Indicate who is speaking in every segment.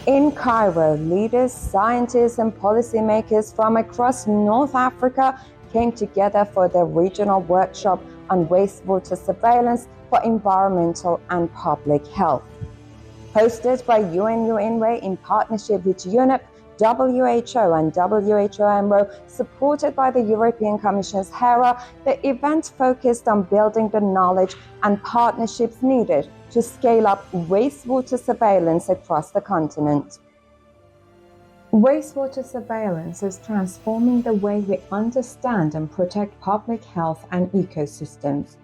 Speaker 1: In Cairo, leaders, scientists, and policymakers from across North Africa came together for the regional workshop on wastewater surveillance for environmental and public health. Hosted by UNU-INWEH in partnership with UNEP, WHO and WHO-UNWEH, supported by the European Commission's HERA, the event focused on building the knowledge and partnerships needed to scale up wastewater surveillance across the continent. Wastewater surveillance is transforming the way we understand and protect public health and ecosystems.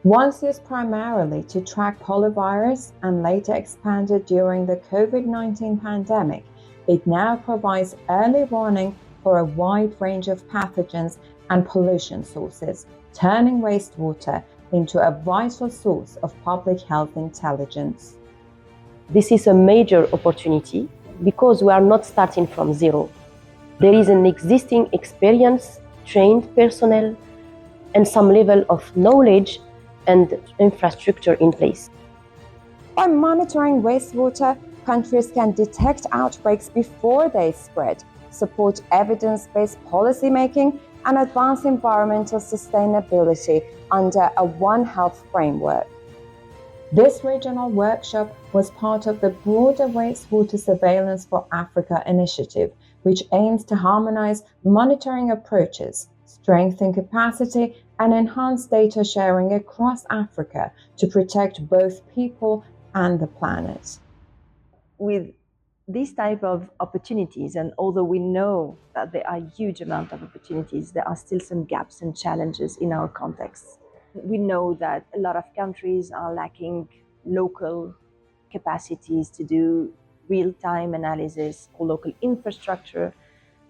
Speaker 1: Once used primarily to track poliovirus and later expanded during the COVID-19 pandemic, it now provides early warning for a wide range of pathogens and pollution sources, turning wastewater into a vital source of public health intelligence.
Speaker 2: This is a major opportunity because we are not starting from zero. There is an existing experience, trained personnel, and some level of knowledge and infrastructure in place.
Speaker 1: By monitoring wastewater, countries can detect outbreaks before they spread, support evidence-based policymaking, and advance environmental sustainability under a One Health framework. This regional workshop was part of the broader Wastewater Surveillance for Africa initiative, which aims to harmonize monitoring approaches, strengthen capacity, and enhance data sharing across Africa to protect both people and the planet.
Speaker 3: With these type of opportunities, and although we know that there are a huge amount of opportunities, there are still some gaps and challenges in our context. We know that a lot of countries are lacking local capacities to do real-time analysis or local infrastructure,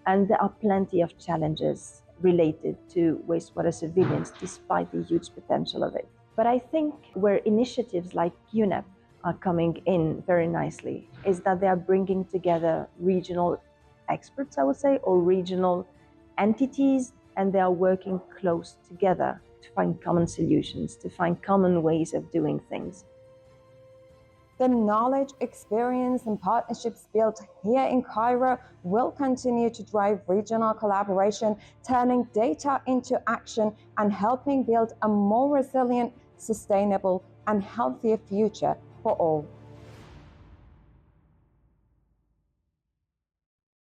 Speaker 3: and there are plenty of challenges related to wastewater surveillance despite the huge potential of it. But I think where initiatives like UNEP are coming in very nicely is that they are bringing together regional experts, I would say, or regional entities, and they are working close together to find common solutions, to find common ways of doing things.
Speaker 1: The knowledge, experience, and partnerships built here in Cairo will continue to drive regional collaboration, turning data into action and helping build a more resilient, sustainable, and healthier future for all.